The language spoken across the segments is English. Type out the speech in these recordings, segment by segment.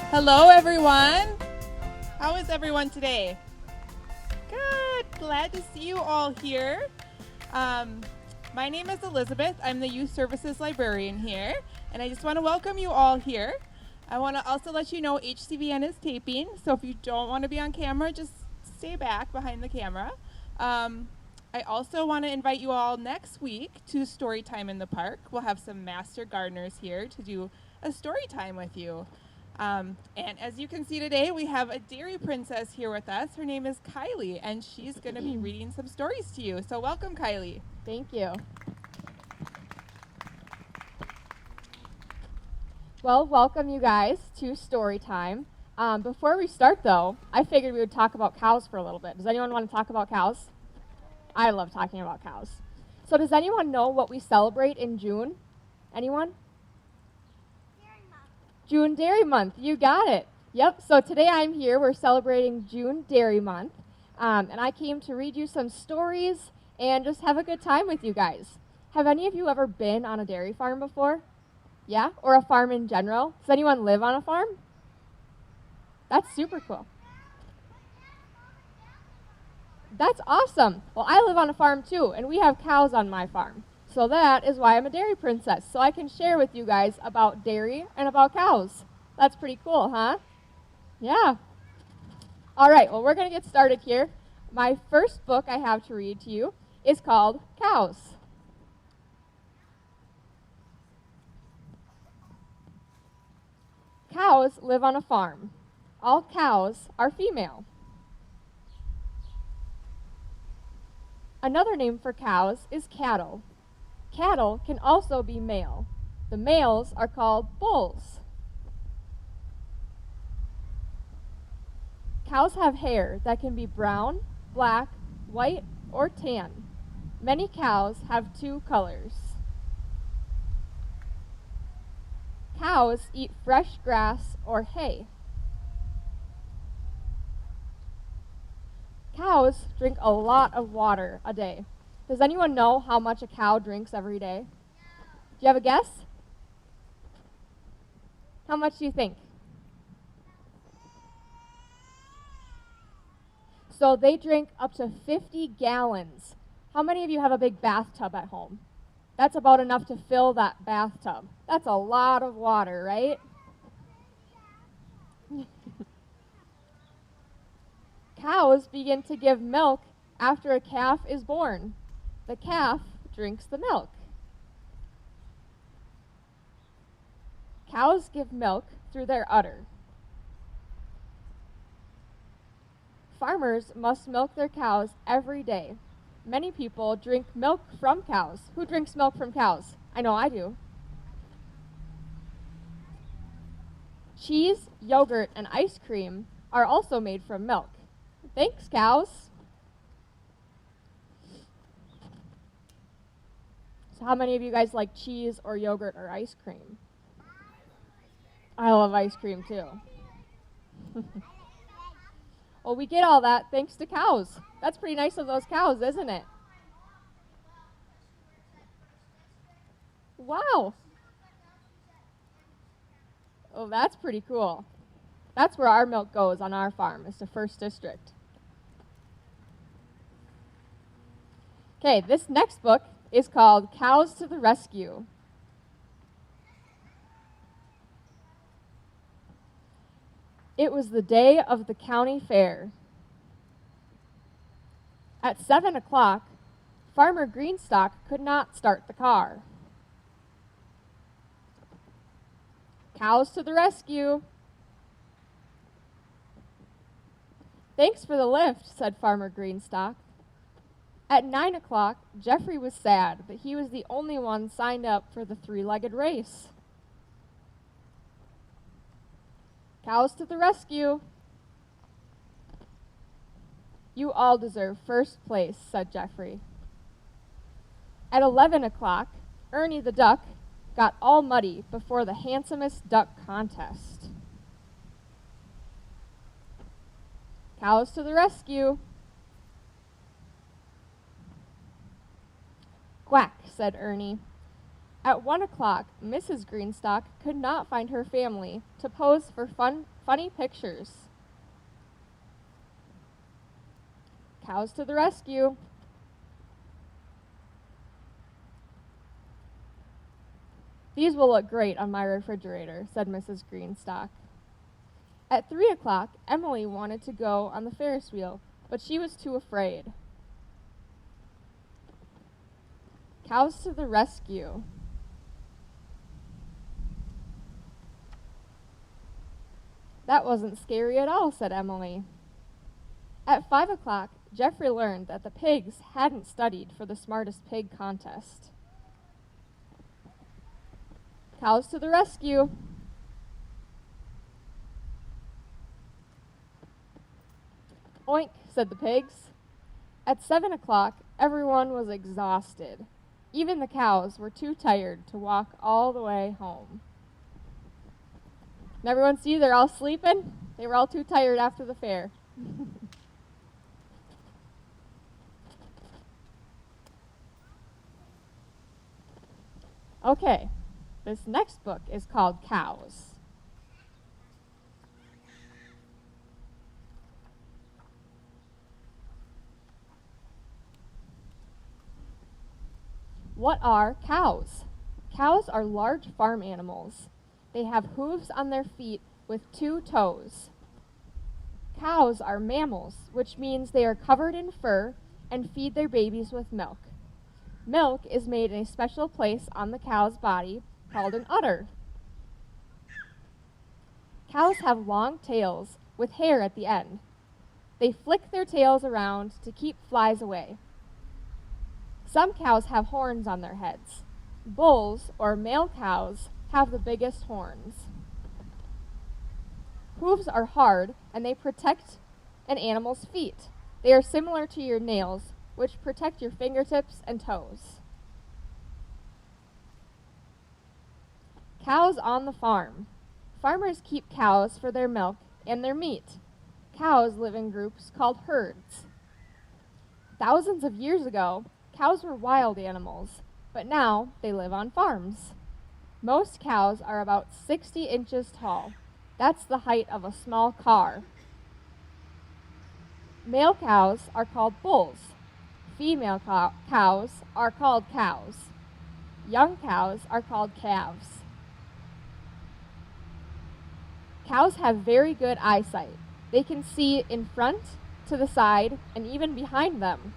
Hello, everyone. How is everyone today? Good. Glad to see you all here. My name is Elizabeth. I'm the Youth Services Librarian here, and I just want to welcome you all here. I want to also let you know HCVN is taping, so if you don't want to be on camera, just stay back behind the camera. I also want to invite you all next week to story time in the park. We'll have some master gardeners here to do a story time with you. And as you can see today, we have a dairy princess here with us. Her name is Kylie, and she's going to be reading some stories to you. So welcome, Kylie. Thank you. Well, welcome you guys to story time. Before we start, though, I figured we would talk about cows for a little bit. Does anyone want to talk about cows? I love talking about cows. So does anyone know what we celebrate in June? Anyone? June Dairy Month. You got it. Yep. So today I'm here. We're celebrating June Dairy Month. And I came to read you some stories and just have a good time with you guys. Have any of you ever been on a dairy farm before? Yeah? Or a farm in general? Does anyone live on a farm? That's super cool. That's awesome. Well, I live on a farm too, and we have cows on my farm. So that is why I'm a dairy princess, so I can share with you guys about dairy and about cows. That's pretty cool, huh? Yeah. All right, well, we're going to get started here. My first book I have to read to you is called Cows. Cows live on a farm. All cows are female. Another name for cows is cattle. Cattle can also be male. The males are called bulls. Cows have hair that can be brown, black, white, or tan. Many cows have two colors. Cows eat fresh grass or hay. Cows drink a lot of water a day. Does anyone know how much a cow drinks every day? Do you have a guess? How much do you think? So they drink up to 50 gallons. How many of you have a big bathtub at home? That's about enough to fill that bathtub. That's a lot of water, right? Cows begin to give milk after a calf is born. The calf drinks the milk. Cows give milk through their udder. Farmers must milk their cows every day. Many people drink milk from cows. Who drinks milk from cows? I know I do. Cheese, yogurt, and ice cream are also made from milk. Thanks, cows. So how many of you guys like cheese or yogurt or ice cream? I love ice cream too. Well, we get all that thanks to cows. That's pretty nice of those cows, isn't it? Wow. Oh, that's pretty cool. That's where our milk goes on our farm, is to First District. Okay, this next book is called Cows to the Rescue. It was the day of the county fair. At 7 o'clock, Farmer Greenstock could not start the car. Cows to the rescue. Thanks for the lift, said Farmer Greenstock. At 9 o'clock, Jeffrey was sad, but he was the only one signed up for the three-legged race. Cows to the rescue. You all deserve first place, said Jeffrey. At 11 o'clock, Ernie the duck got all muddy before the handsomest duck contest. Cows to the rescue. Quack, said Ernie. At 1 o'clock, Mrs. Greenstock could not find her family to pose for funny pictures. Cows to the rescue. These will look great on my refrigerator, said Mrs. Greenstock. At 3 o'clock, Emily wanted to go on the Ferris wheel, but she was too afraid. Cows to the rescue. That wasn't scary at all, said Emily. At 5 o'clock, Jeffrey learned that the pigs hadn't studied for the smartest pig contest. Cows to the rescue. Oink, said the pigs. At 7 o'clock, everyone was exhausted. Even the cows were too tired to walk all the way home. And everyone see they're all sleeping? They were all too tired after the fair. Okay, this next book is called Cows. What are cows? Cows are large farm animals. They have hooves on their feet with 2 toes. Cows are mammals, which means they are covered in fur and feed their babies with milk. Milk is made in a special place on the cow's body called an udder. Cows have long tails with hair at the end. They flick their tails around to keep flies away. Some cows have horns on their heads. Bulls, or male cows, have the biggest horns. Hooves are hard, and they protect an animal's feet. They are similar to your nails, which protect your fingertips and toes. Cows on the farm. Farmers keep cows for their milk and their meat. Cows live in groups called herds. Thousands of years ago, cows were wild animals, but now they live on farms. Most cows are about 60 inches tall. That's the height of a small car. Male cows are called bulls. Female cows are called cows. Young cows are called calves. Cows have very good eyesight. They can see in front, to the side, and even behind them.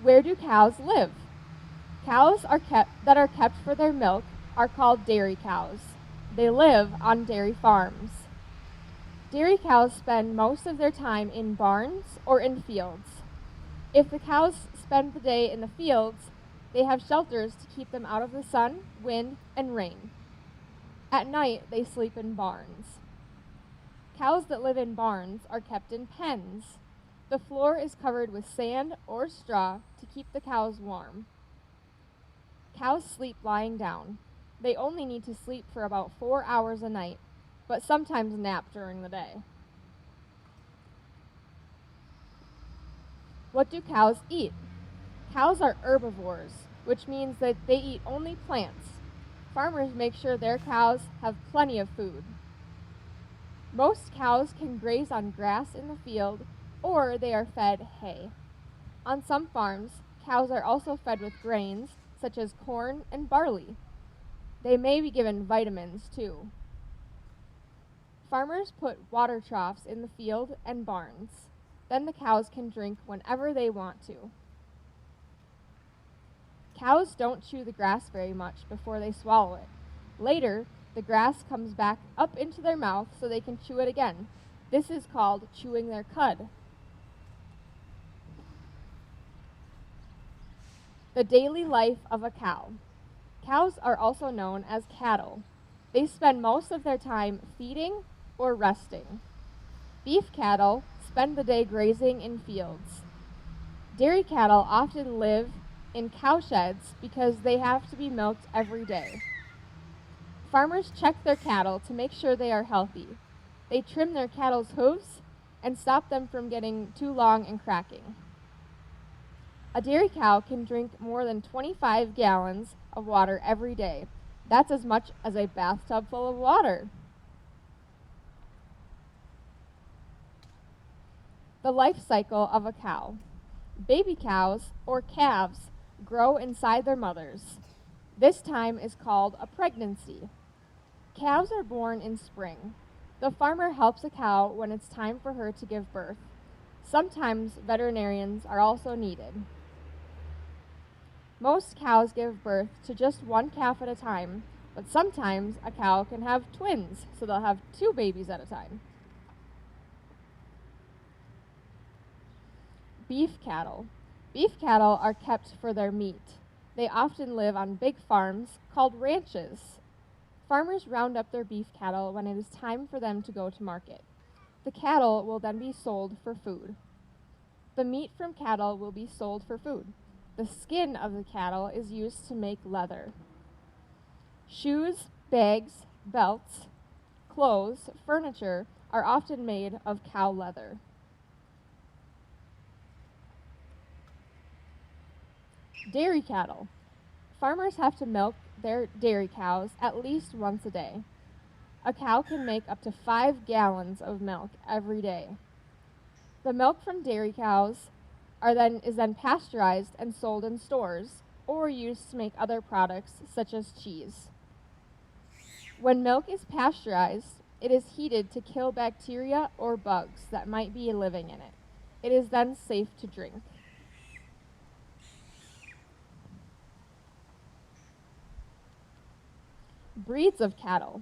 Where do cows live? Cows that are kept for their milk are called dairy cows. They live on dairy farms. Dairy cows spend most of their time in barns or in fields. If the cows spend the day in the fields, they have shelters to keep them out of the sun, wind, and rain. At night, they sleep in barns. Cows that live in barns are kept in pens. The floor is covered with sand or straw to keep the cows warm. Cows sleep lying down. They only need to sleep for about 4 hours a night, but sometimes nap during the day. What do cows eat? Cows are herbivores, which means that they eat only plants. Farmers make sure their cows have plenty of food. Most cows can graze on grass in the field, or they are fed hay. On some farms, cows are also fed with grains, such as corn and barley. They may be given vitamins, too. Farmers put water troughs in the field and barns. Then the cows can drink whenever they want to. Cows don't chew the grass very much before they swallow it. Later, the grass comes back up into their mouth so they can chew it again. This is called chewing their cud. The daily life of a cow. Cows are also known as cattle. They spend most of their time feeding or resting. Beef cattle spend the day grazing in fields. Dairy cattle often live in cowsheds because they have to be milked every day. Farmers check their cattle to make sure they are healthy. They trim their cattle's hooves and stop them from getting too long and cracking. A dairy cow can drink more than 25 gallons of water every day. That's as much as a bathtub full of water. The life cycle of a cow. Baby cows, or calves, grow inside their mothers. This time is called a pregnancy. Calves are born in spring. The farmer helps a cow when it's time for her to give birth. Sometimes veterinarians are also needed. Most cows give birth to just one calf at a time, but sometimes a cow can have twins, so they'll have two babies at a time. Beef cattle. Beef cattle are kept for their meat. They often live on big farms called ranches. Farmers round up their beef cattle when it is time for them to go to market. The cattle will then be sold for food. The meat from cattle will be sold for food. The skin of the cattle is used to make leather. Shoes, bags, belts, clothes, furniture are often made of cow leather. Dairy cattle. Farmers have to milk their dairy cows at least once a day. A cow can make up to 5 gallons of milk every day. The milk from dairy cows is then pasteurized and sold in stores or used to make other products such as cheese. When milk is pasteurized, it is heated to kill bacteria or bugs that might be living in it. It is then safe to drink. Breeds of cattle.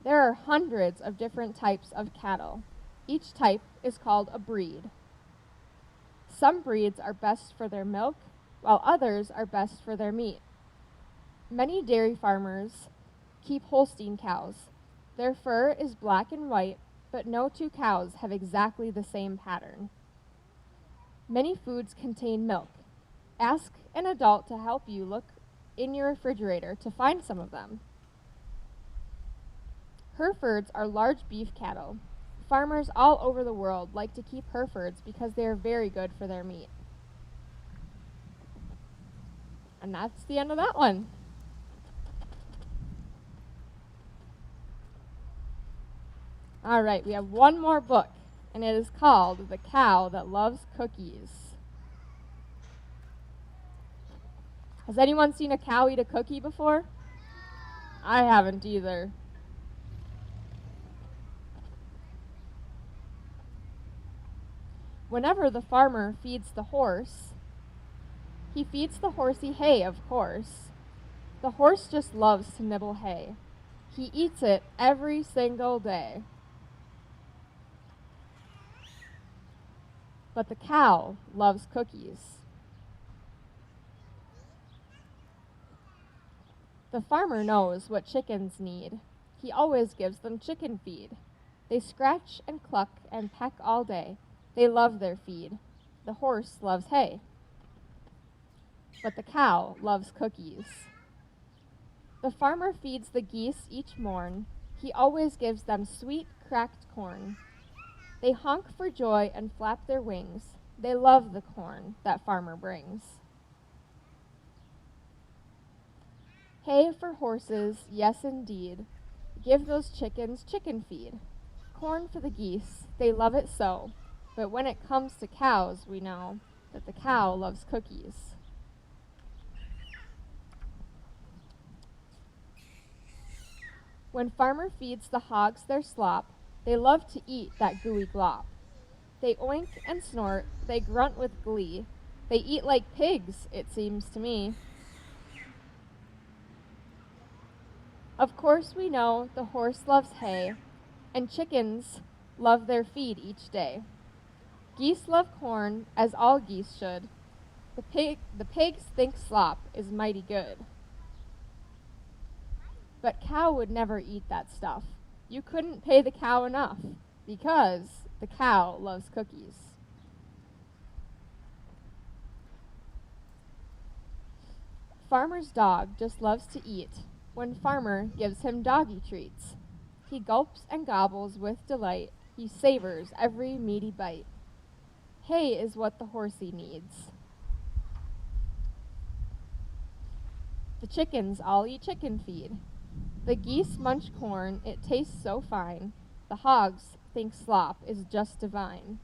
There are hundreds of different types of cattle. Each type is called a breed. Some breeds are best for their milk, while others are best for their meat. Many dairy farmers keep Holstein cows. Their fur is black and white, but no two cows have exactly the same pattern. Many foods contain milk. Ask an adult to help you look in your refrigerator to find some of them. Herefords are large beef cattle. Farmers all over the world like to keep Herefords because they are very good for their meat. And that's the end of that one. All right, we have one more book, and it is called The Cow That Loves Cookies. Has anyone seen a cow eat a cookie before? I haven't either. Whenever the farmer feeds the horse, he feeds the horsey hay, of course. The horse just loves to nibble hay. He eats it every single day. But the cow loves cookies. The farmer knows what chickens need. He always gives them chicken feed. They scratch and cluck and peck all day. They love their feed. The horse loves hay. But the cow loves cookies. The farmer feeds the geese each morn. He always gives them sweet, cracked corn. They honk for joy and flap their wings. They love the corn that farmer brings. Hay for horses, yes indeed. Give those chickens chicken feed. Corn for the geese, they love it so. But when it comes to cows, we know that the cow loves cookies. When farmer feeds the hogs their slop, they love to eat that gooey glop. They oink and snort, they grunt with glee. They eat like pigs, it seems to me. Of course we know the horse loves hay, and chickens love their feed each day. Geese love corn, as all geese should. The pigs think slop is mighty good. But cow would never eat that stuff. You couldn't pay the cow enough, because the cow loves cookies. Farmer's dog just loves to eat when farmer gives him doggy treats. He gulps and gobbles with delight. He savors every meaty bite. Hay is what the horsey needs. The chickens all eat chicken feed. The geese munch corn, it tastes so fine. The hogs think slop is just divine.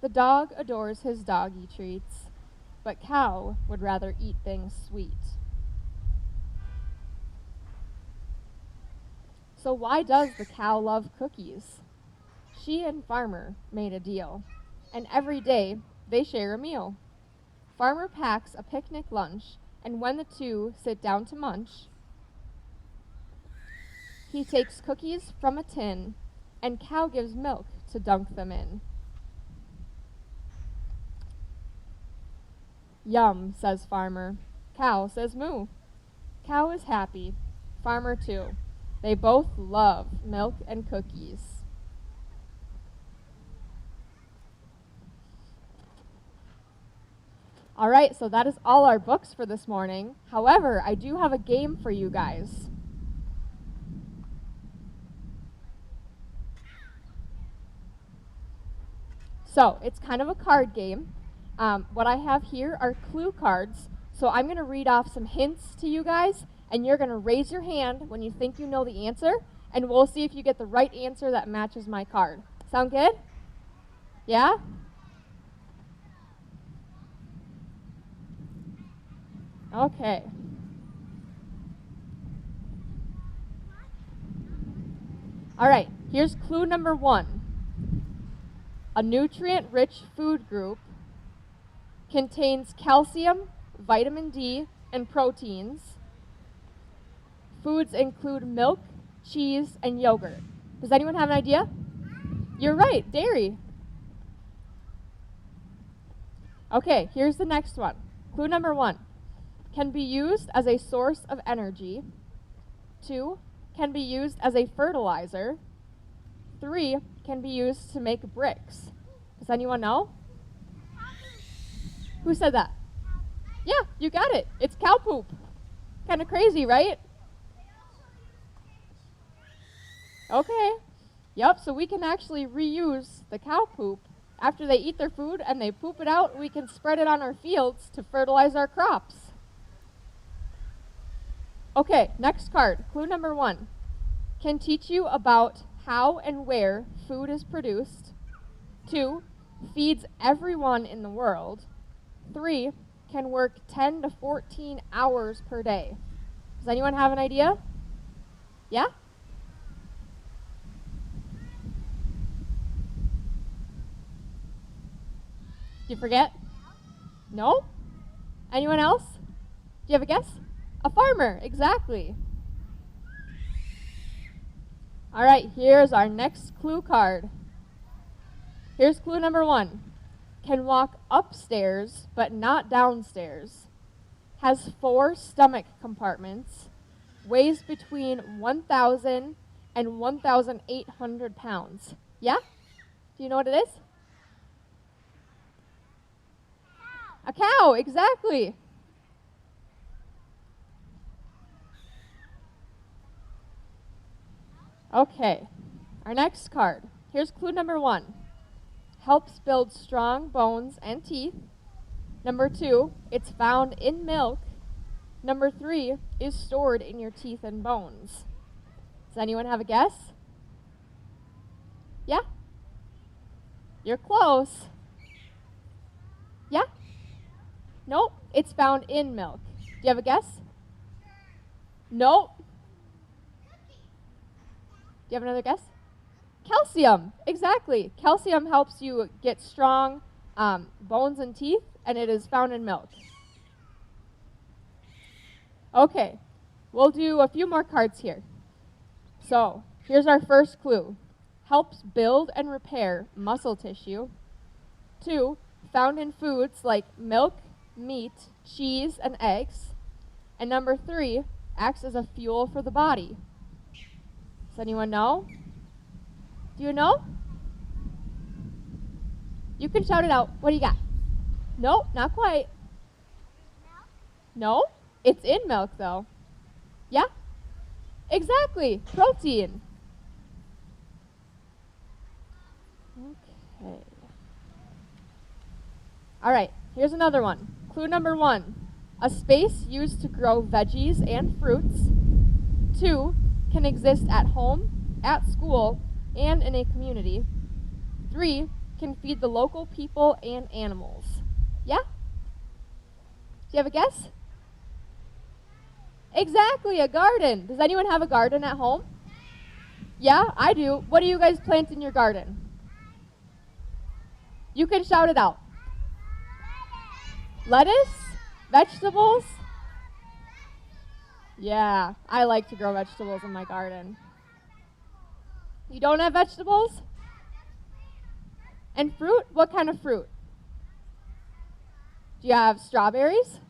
The dog adores his doggy treats, but cow would rather eat things sweet. So why does the cow love cookies? She and Farmer made a deal, and every day they share a meal. Farmer packs a picnic lunch, and when the two sit down to munch, he takes cookies from a tin, and cow gives milk to dunk them in. Yum, says Farmer. Cow says moo. Cow is happy. Farmer too. They both love milk and cookies. All right, so that is all our books for this morning. However, I do have a game for you guys. So, it's kind of a card game. What I have here are clue cards. So I'm going to read off some hints to you guys, and you're going to raise your hand when you think you know the answer, and we'll see if you get the right answer that matches my card. Sound good? Yeah? Okay. All right, here's clue number 1. A nutrient-rich food group contains calcium, vitamin D, and proteins. Foods include milk, cheese, and yogurt. Does anyone have an idea? You're right, dairy. Okay, here's the next one. Clue number 1. Can be used as a source of energy. 2. Can be used as a fertilizer. 3. Can be used to make bricks. Does anyone know? Who said that? Yeah, you got it. It's cow poop. Kind of crazy, right? Okay. Yep, so we can actually reuse the cow poop. After they eat their food and they poop it out, we can spread it on our fields to fertilize our crops. Okay, next card. Clue number 1. Can teach you about how and where food is produced. 2. Feeds everyone in the world. 3. Can work 10 to 14 hours per day. Does anyone have an idea? Yeah? Did you forget? No? Anyone else? Do you have a guess? A farmer, exactly. All right, here's our next clue card. Here's clue number 1. Can walk upstairs but not downstairs. Has 4 stomach compartments. Weighs between 1,000 and 1,800 pounds. Yeah? Do you know what it is? A cow, exactly. Okay, our next card. Here's clue number 1. Helps build strong bones and teeth. Number 2, it's found in milk. Number 3 is stored in your teeth and bones. Does anyone have a guess? Yeah? You're close. Yeah? Nope, it's found in milk. Do you have a guess? Nope. Do you have another guess? Calcium, exactly. Calcium helps you get strong bones and teeth, and it is found in milk. Okay, we'll do a few more cards here. So, here's our first clue. Helps build and repair muscle tissue. 2, found in foods like milk, meat, cheese, and eggs. And number 3, acts as a fuel for the body. Does anyone know? Do you know? You can shout it out. What do you got? No, not quite. No, it's in milk though. Yeah? Exactly, protein. Okay. All right, here's another one. Clue number 1. A space used to grow veggies and fruits. 2, can exist at home, at school, and in a community. 3, can feed the local people and animals. Yeah? Do you have a guess? Exactly, a garden. Does anyone have a garden at home? Yeah, I do. What do you guys plant in your garden? You can shout it out. Lettuce? Vegetables? Yeah, I like to grow vegetables in my garden. You don't have vegetables? And fruit? What kind of fruit? Do you have strawberries?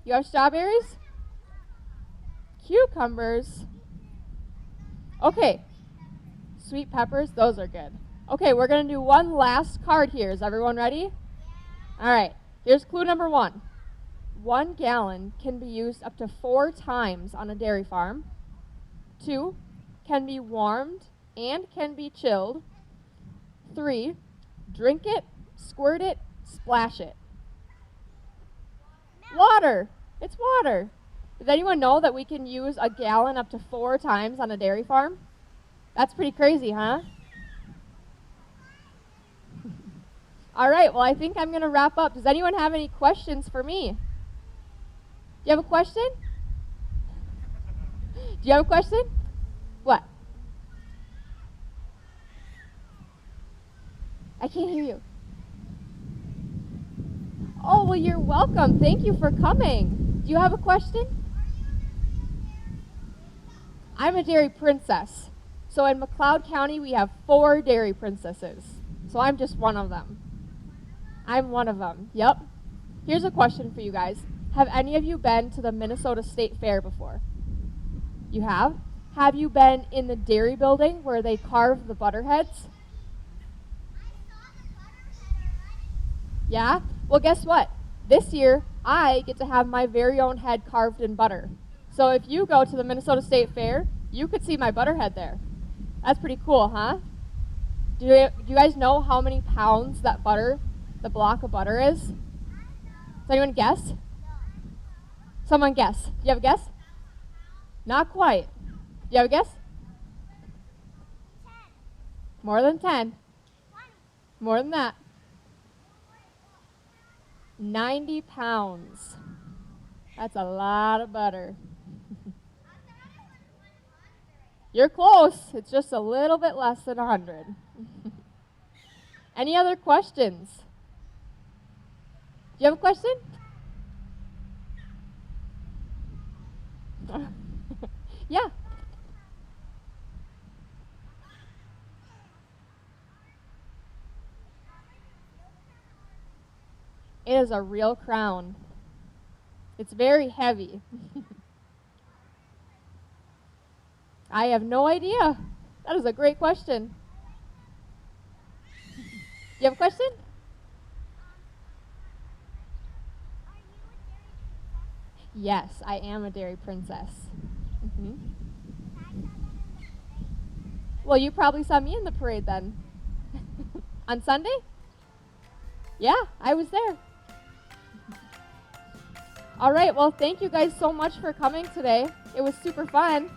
You have strawberries? Cucumbers? Okay. Sweet peppers, those are good. Okay, we're going to do one last card here. Is everyone ready? All right, here's clue number 1. 1 gallon can be used up to 4 times on a dairy farm. 2, can be warmed and can be chilled. 3, drink it, squirt it, splash it. Water. It's water. Does anyone know that we can use a gallon up to 4 times on a dairy farm? That's pretty crazy, huh? All right, well, I think I'm going to wrap up. Does anyone have any questions for me? Do you have a question? Do you have a question? What? I can't hear you. Oh, well, you're welcome. Thank you for coming. Do you have a question? I'm a dairy princess. So in McLeod County, we have 4 dairy princesses. So I'm just one of them. I'm one of them. Yep. Here's a question for you guys. Have any of you been to the Minnesota State Fair before? You have? Have you been in the dairy building where they carve the butter heads? Yeah? Well, guess what? This year, I get to have my very own head carved in butter. So if you go to the Minnesota State Fair, you could see my butter head there. That's pretty cool, huh? Do you guys know how many pounds that butter, the block of butter is? Does anyone guess? Someone guess. Do you have a guess? Not quite. Do you have a guess? 10. More than 10. 20. More than that. 90 pounds. That's a lot of butter. You're close. It's just a little bit less than 100. Any other questions? Do you have a question? Yeah. It is a real crown. It's very heavy. I have no idea. That is a great question. You have a question? Are you a dairy princess? Yes, I am a dairy princess. Can I tell you in the parade? Well, you probably saw me in the parade then. On Sunday? Yeah, I was there. All right, well, thank you guys so much for coming today. It was super fun.